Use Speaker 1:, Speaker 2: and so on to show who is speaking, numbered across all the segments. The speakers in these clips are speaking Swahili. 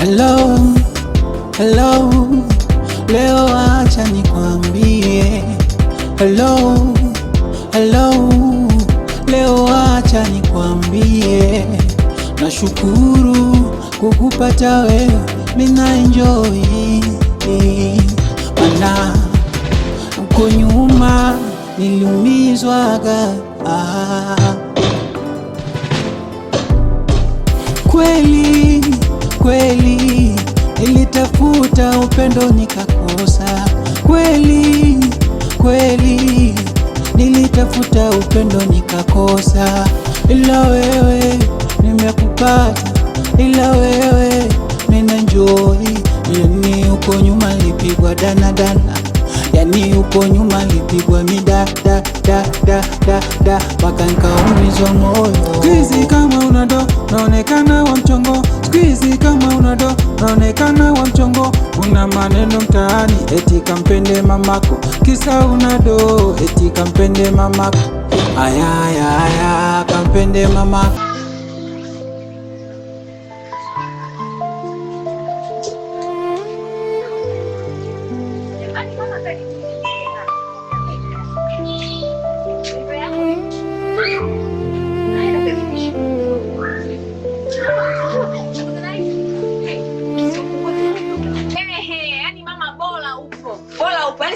Speaker 1: Hello, hello, leo acha nikwambie. Hello, hello, leo acha nikwambie. Nashukuru kukupata wewe, mina enjoy. Mana uko nyuma niliumizwaga. Kweli kweli nilitafuta upendo nikakosa. Kweli kweli nilitafuta upendo nikakosa, ila wewe nimekupata, ila wewe nina enjoy. Yani uko nyuma lipigwa dana, yani uko nyuma lipigwa mida da mpaka nikaumizwa moyo. Squeeze kama unado naonekana wa mchongo, squeeze kama unado naonekana wa mchongo. Una maneno mtaani eti kampende mamako, kisa unado eti kampende mamako. Aya kampende mamako.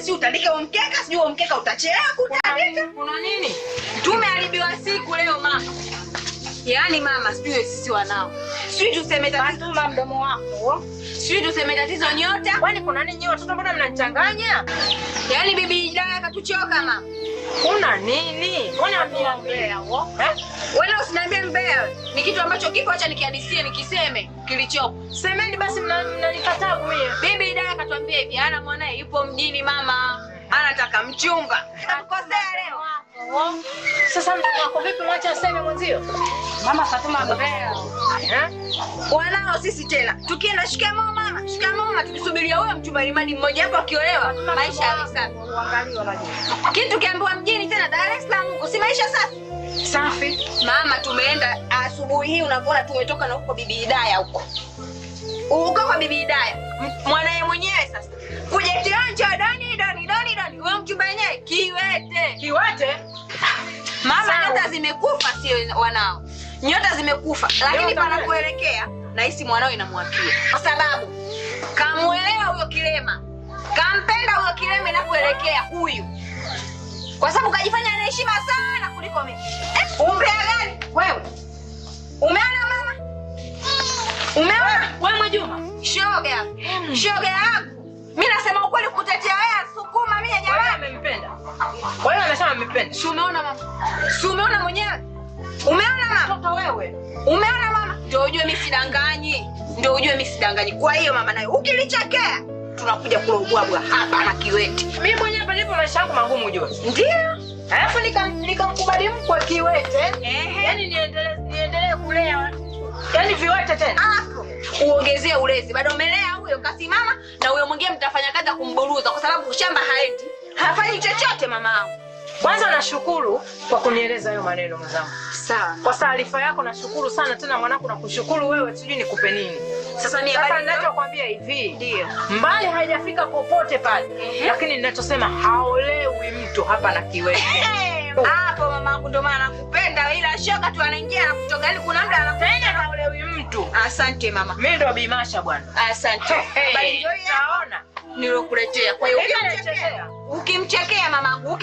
Speaker 2: Si utandika mkeka, sijui mkeka utachelewa kutandika.
Speaker 3: Kuna nini?
Speaker 2: Tumeharibiwa siku leo mama. Yaani mama, sijui sisi wanao. Sijui tuseme tatizo mdomo wako. Sijui tuseme tatizo nyota.
Speaker 3: Kwani kuna nini nyota? Watoto mbona mnanichanganya?
Speaker 2: Yaani bibi Hidaya katuchoka mama.
Speaker 3: Kuna nini? Mbona mniambia wao?
Speaker 2: Wewe usiniambie mbea. Ni kitu ambacho kipo, acha nikihadisie nikiseme kilichopo.
Speaker 3: Semeni basi, mnanikataa mimi.
Speaker 2: Bibi Hidaya katuambia hivi, ana mwanae yupo mjini mama. Anataka mchumba. Akukosea leo.
Speaker 3: Sasa mtoto wako vipi mwacha aseme mwenzio?
Speaker 2: Mama Fatuma mbea. Wanao sisi tena. Tukienda shikamoo mama. Shikamoo mama, tukisubiria wewe mchumba imani mmoja hapo akiolewa. Maisha ya safi.
Speaker 3: Uangalie unajua.
Speaker 2: Kitu kiambiwa mjini tena Dar es Salaam huko, si maisha safi.
Speaker 3: Safi.
Speaker 2: Mama, tumeenda asubuhi hii, unaona tumetoka na huko bibi Hidaya huko. Uko kwa bibi Hidaya. Mwanae mwenyewe sasa. Kuja tionja dani. Wewe mchumba yenyewe kiwete.
Speaker 3: Kiwete?
Speaker 2: Mama, nyota zimekufa sio wanao. Nyota zimekufa. Lakini panapoelekea nahisi mwanao inamwakia. Kwa sababu kamuelewa huyo kilema. Kampenda huyo kilema inapoelekea huyu. Kwa sababu kajifanya ana heshima sana kuliko mimi. Umbea gani wewe? Umeona mama? Umeona?
Speaker 3: Wewe Mwajuma,
Speaker 2: shoga yangu. Mimi nasema ukweli kutetea wewe, sukuma mimi jamani.
Speaker 3: Amempenda. Kwa hiyo anasema amempenda.
Speaker 2: Si umeona mama? Si umeona mwenyewe? Umeona mama?
Speaker 3: Mtoto wewe.
Speaker 2: Umeona mama? Ndio ujue mimi sidanganyi. Kwa hiyo mama nayo ukilichekea tunakuja kulogwabwa hapa na kiwete.
Speaker 3: Mimi mwenyewe hapa nipo maisha yangu magumu ujue.
Speaker 2: Ndio.
Speaker 3: Alafu nikamkubali mkwe kiwete. Yaani niendelee kulea. Yaani viwete tena.
Speaker 2: Alafu uongezee ulezi. Bado umelea huyo kasimama na huyo mwingine mtafanya kazi ya kumburuza kwa sababu shamba haendi. Hafanyi chochote mama wangu.
Speaker 3: Kwanza nashukuru kwa kunieleza hayo maneno mwanangu.
Speaker 2: Sawa.
Speaker 3: Kwa taarifa yako nashukuru sana tena mwanangu, nakushukuru wewe, sijui nikupe nini.
Speaker 2: Sasa
Speaker 3: ninachokwambia hivi,
Speaker 2: ndio.
Speaker 3: Mbali haijafika popote pale. Lakini ninachosema haolewi mtu hapa na kiwete.
Speaker 2: Hapo mamangu ndo maana nakupenda, ila shoga tu anaingia na kutoka, yani kuna muda
Speaker 3: anapenda haolewi mtu.
Speaker 2: Asante mama.
Speaker 3: Mimi ndo Bimasha bwana.
Speaker 2: Asante. Bali ndio taona nilokuletea. Kwa hiyo ukimchekea mamangu,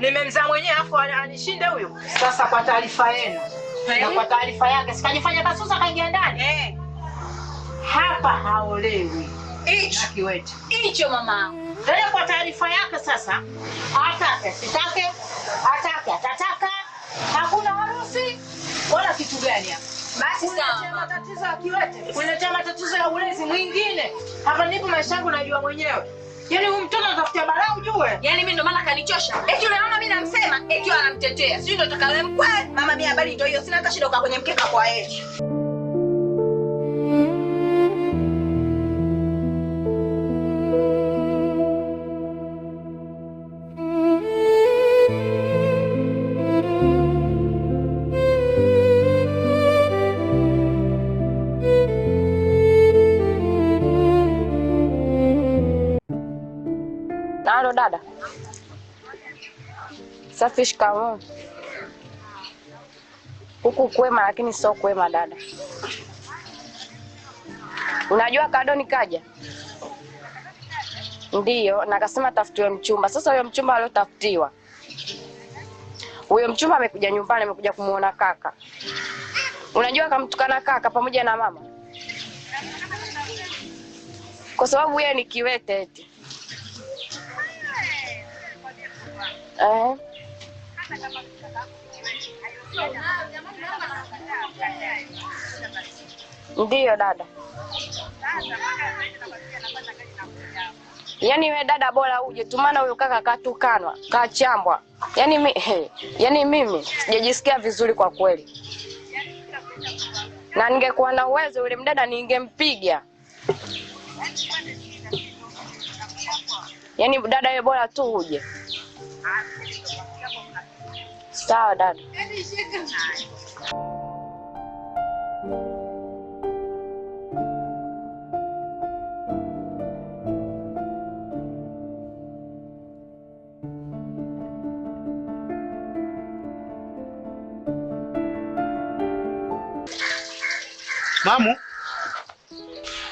Speaker 3: nimemzaa mwenyewe afu anishinde huyo. Sasa kwa taarifa yenu na kwa taarifa yake, sikajifanya kasusa kaingia ndani. Hapa haolewi.
Speaker 2: Hicho
Speaker 3: kiwete.
Speaker 2: Hicho mamangu.
Speaker 3: Ndio kwa taarifa yake sasa. Atake sitake, atake atataka. Hakuna harusi wala kitu gani hapa.
Speaker 2: Basi sawa.
Speaker 3: Matatizo ya kiwete. Kuletea matatizo ya ulezi mwingine. Hapa nipo maisha yangu najua mwenyewe. Yaani huyu mtoto atafutia balaa ujue.
Speaker 2: Yaani mimi ndo maana kanichosha. Eti yule mama mimi namsema, eti anamtetea. Sio ndo utakawe mkwe. Mama mimi habari ndio hiyo. Sina hata shida kwenye mkeka kwa yeye.
Speaker 4: Halo dada. Safi, shikamoo. Huku kwema lakini sio kwema dada. Unajua Kadoni kaja? Ndiyo, na akasema tafutiwe mchumba. Sasa huyo mchumba aliotafutiwa, huyo mchumba amekuja nyumbani, amekuja kumuona kaka. Unajua akamtukana kaka pamoja na mama, kwa sababu yeye ni kiwete eti. Ndiyo dada. Yaani we dada bora uje tu, maana huyo kaka katukanwa, kachambwa. Yaani mimi sijajisikia vizuri kwa kweli. Na ningekuwa na uwezo yule mdada ningempiga. Yaani dada wewe bora tu uje. Sawa dada.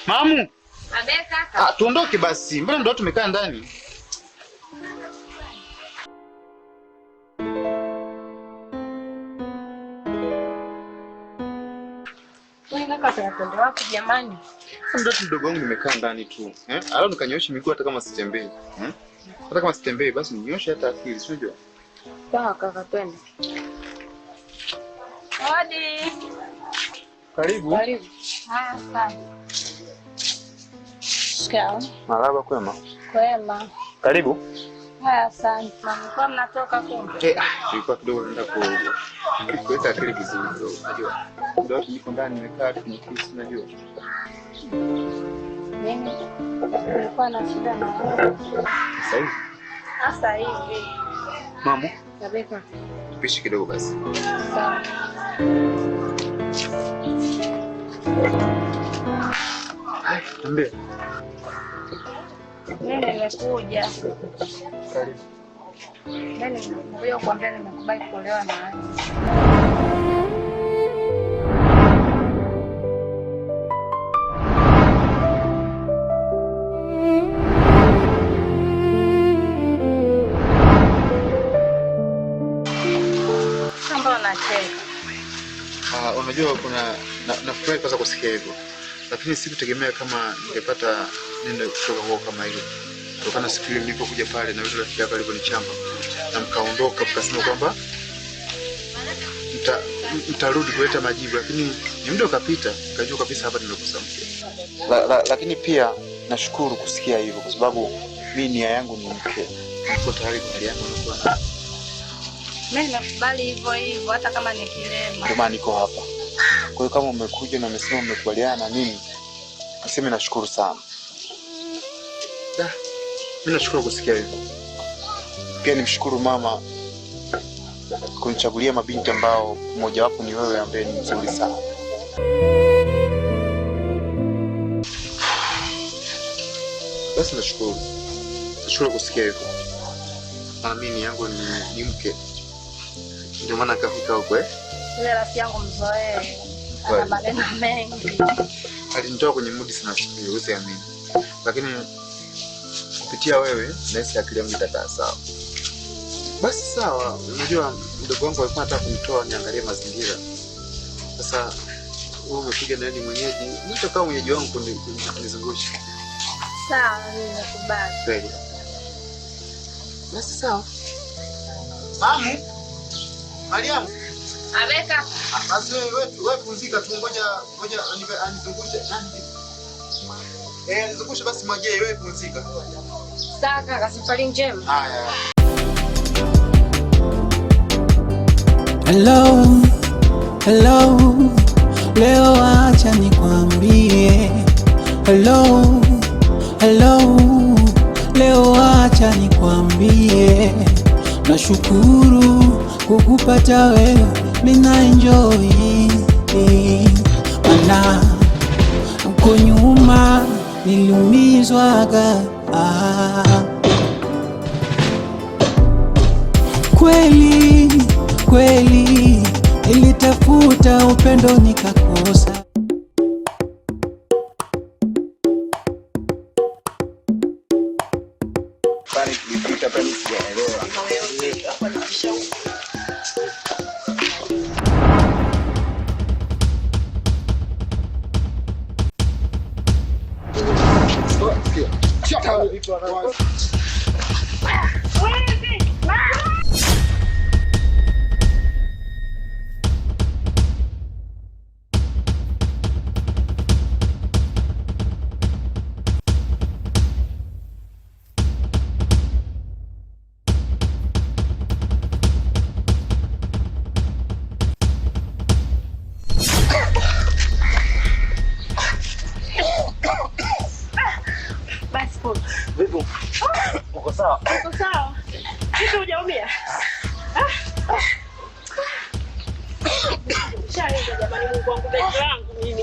Speaker 5: Mamu.
Speaker 2: Abe kaka.
Speaker 5: Tuondoke basi. Mbona ndio tumekaa ndani?
Speaker 4: Wewe kaka tunapenda wapi jamani?
Speaker 5: Ndio mdogo wangu nimekaa ndani tu. Alafu nikanyosha miguu hata kama sitembei. Hata kama sitembei basi ninyoshe hata akili, unajua?
Speaker 4: Sawa kaka, twende.
Speaker 2: Hodi.
Speaker 5: Karibu.
Speaker 4: Karibu.
Speaker 2: Asante.
Speaker 4: Shikamoo.
Speaker 5: Marhaba, kwema?
Speaker 4: Kwema.
Speaker 5: Karibu.
Speaker 4: Asante. Mlikuwa mnatoka kumbe?
Speaker 5: Tulikuwa kidogo naenda kuweka akili vizuri kidogo, unajua. Ndio niko ndani nimekaa kwenye kiti, unajua.
Speaker 4: Mimi nilikuwa na shida na wewe.
Speaker 5: Sasa hivi?
Speaker 4: Sasa hivi.
Speaker 5: Mamu.
Speaker 4: Tabeka.
Speaker 5: Pishi kidogo basi.
Speaker 4: Sawa.
Speaker 5: Hai, niambie.
Speaker 4: Mimi nimekuja.
Speaker 5: Karibu.
Speaker 4: Mimi nimekuja kuambia nimekubali kuolewa na wewe. Mbona unacheka?
Speaker 5: Unajua nafurahi kwanza kusikia hivyo. Lakini sikutegemea kama ningepata neno kutoka kwao kama hilo. Kutokana siku ile nilipokuja pale na yule rafiki yako aliponichamba na mkaondoka mkasema kwamba mtarudi kuleta majibu, lakini ni muda ukapita, nikajua kabisa hapa nimekosa mke. Lakini pia nashukuru kusikia hivyo kwa sababu mimi nia yangu ni mke. Niko tayari kwa hali yangu na
Speaker 4: mimi nakubali hivyo hivyo hata kama ni kilema.
Speaker 5: Ndio maana niko hapa. Kwa hiyo kama umekuja na umesema umekubaliana na mimi, niseme nashukuru sana. Mimi nashukuru kusikia hivyo. Pia nimshukuru mama kunichagulia mabinti ambao mmoja wapo ni wewe ambaye ni mzuri sana. Basi nashukuru. Nashukuru kusikia hivyo. Mimi yangu ni mke. Ndio maana kafika huko
Speaker 4: Yule rafiki yangu mzoee. Ana maneno mengi.
Speaker 5: Alinitoa kwenye mood sana shukuru, usiamini. Lakini kupitia wewe nahisi akili yangu itakaa sawa. Basi sawa, unajua mdogo wangu alikuwa anataka kunitoa niangalie mazingira. Sasa wewe umekuja na nini mwenyeji? Nitakaa mwenyeji wangu kunizungusha.
Speaker 4: Sawa, mimi nakubali.
Speaker 5: Kweli. Basi sawa. Mamu. Mariam.
Speaker 2: Abeka.
Speaker 5: Basi wewe pumzika tu, ngoja anizungushe. Nizungushe basi mwaje, wewe pumzika.
Speaker 4: Sawa kaka, safari njema.
Speaker 5: Haya.
Speaker 1: Hello, leo acha nikwambie. Hello, leo acha nikwambie. Nashukuru kukupata wewe, mina enjoy. Mana uko nyuma niliumizwaga. Kweli kweli nilitafuta upendo nikakosa.
Speaker 6: Vipi? Uko sawa?
Speaker 3: Uko sawa. Kitu hujaumia? Shahidi jamani, Mungu wangu, beki langu mimi.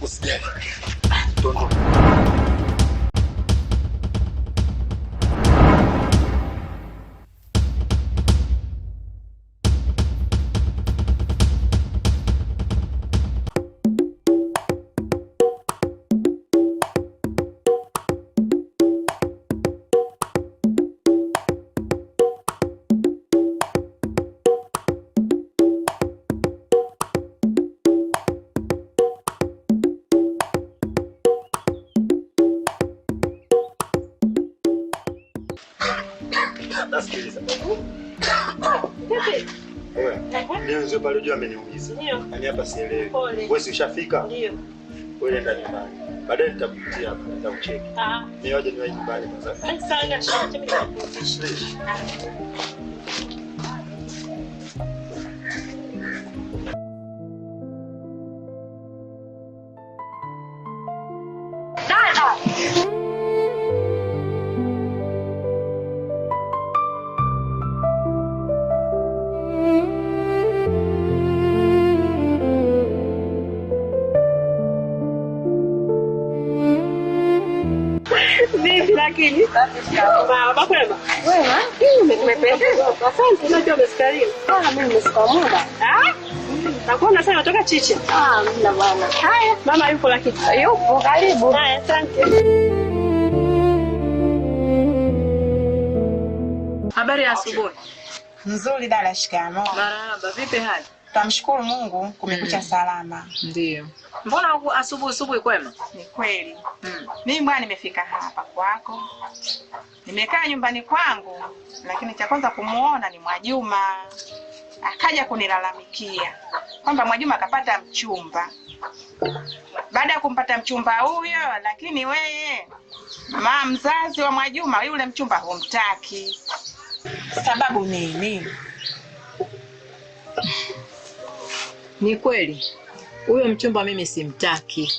Speaker 6: Usijali. Tondo. Nasikiliza. Ndio ndio pale juu ameniuliza. Yaani hapa sielewi. Wewe si ushafika? Ndio. Wewe nenda nyumbani. Baadaye nitakupitia hapa, nitakucheki. Mimi waje niwahi nyumbani kwanza.
Speaker 3: Sawa, sawa, mimi nitakupisha. Lakini baba kwema wewe umependeza. Asante. Unajua umeskarimu. Mimi nimesikamua. Nakuona sana kutoka Chicha. Mna bwana. Haya, mama yupo lakini. Yupo, karibu. Haya, asante.
Speaker 2: Habari ya asubuhi.
Speaker 3: Nzuri dada, shikamoo.
Speaker 2: Marahaba, vipi hali?
Speaker 3: Tamshukuru Mungu kumekucha salama.
Speaker 2: Ndio. Mbona asubuhi kwema?
Speaker 3: Ni kweli. Mimi bwana nimefika hapa kwako. Nimekaa nyumbani kwangu, lakini cha kwanza kumuona ni Mwajuma. Akaja kunilalamikia kwamba Mwajuma akapata mchumba. Baada ya kumpata mchumba huyo, lakini wewe mama mzazi wa Mwajuma yule mchumba humtaki. Sababu nini?
Speaker 2: Ni kweli. Huyo mchumba mimi simtaki.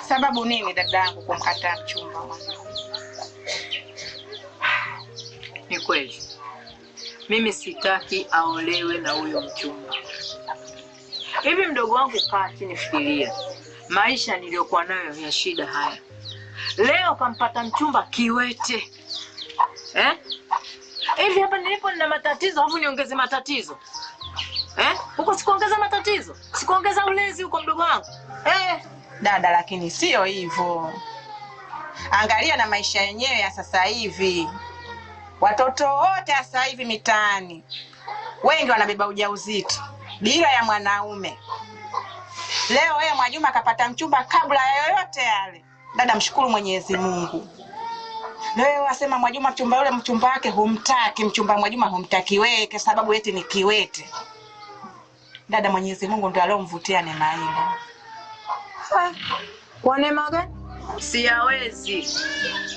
Speaker 3: Sababu nini dadangu kumkataa mchumba?
Speaker 2: Ni kweli. Mimi sitaki aolewe na huyo mchumba. Hivi mdogo wangu, kaa chini fikiria. Maisha niliyokuwa nayo ya shida haya. Leo kampata mchumba kiwete. Hivi hapa nilipo nina matatizo, afu niongeze matatizo. Huko sikuongeza matatizo. Sikuongeza ulezi huko mdogo wangu.
Speaker 3: Dada, lakini sio hivyo. Angalia na maisha yenyewe ya sasa hivi. Watoto wote sasa hivi mitaani wengi wanabeba ujauzito bila ya mwanaume. Leo wewe Mwajuma akapata mchumba kabla ya yoyote yale. Dada, mshukuru Mwenyezi Mungu. Leo wasema Mwajuma mchumba yule mchumba wake humtaki, mchumba Mwajuma humtaki wewe kwa sababu eti ni kiwete. Dada, Mwenyezi Mungu ndiye alomvutia neema ile.
Speaker 2: Kwa neema gani?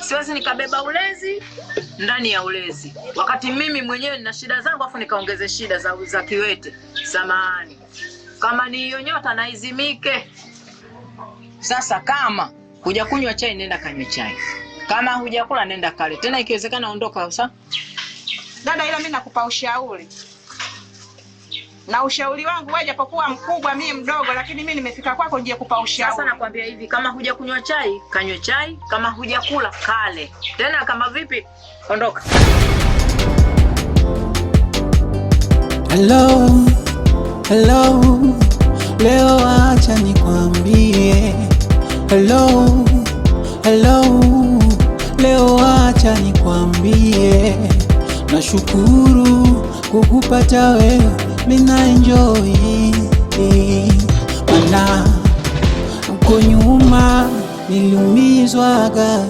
Speaker 2: Siwezi nikabeba ulezi ndani ya ulezi. Wakati mimi mwenyewe nina shida zangu afu nikaongeze shida za kiwete. Samahani. Kama ni hiyo nyota na izimike. Sasa kama hujakunywa chai nenda kanywe chai. Kama hujakula nenda kale. Tena ikiwezekana ondoka sasa.
Speaker 3: Dada, ila mimi nakupa ushauri. Na ushauri wangu wewe, japokuwa mkubwa mimi mdogo, lakini mimi nimefika kwako nje kupa ushauri.
Speaker 7: Sasa nakwambia hivi, kama huja kunywa chai, kanywe chai, kama huja kula, kale. Tena kama vipi, ondoka.
Speaker 1: Hello, hello, leo acha nikwambie. Hello, hello, leo acha nikwambie. Nashukuru kukupata wewe, mina enjoy. Mana uko nyuma niliumizwaga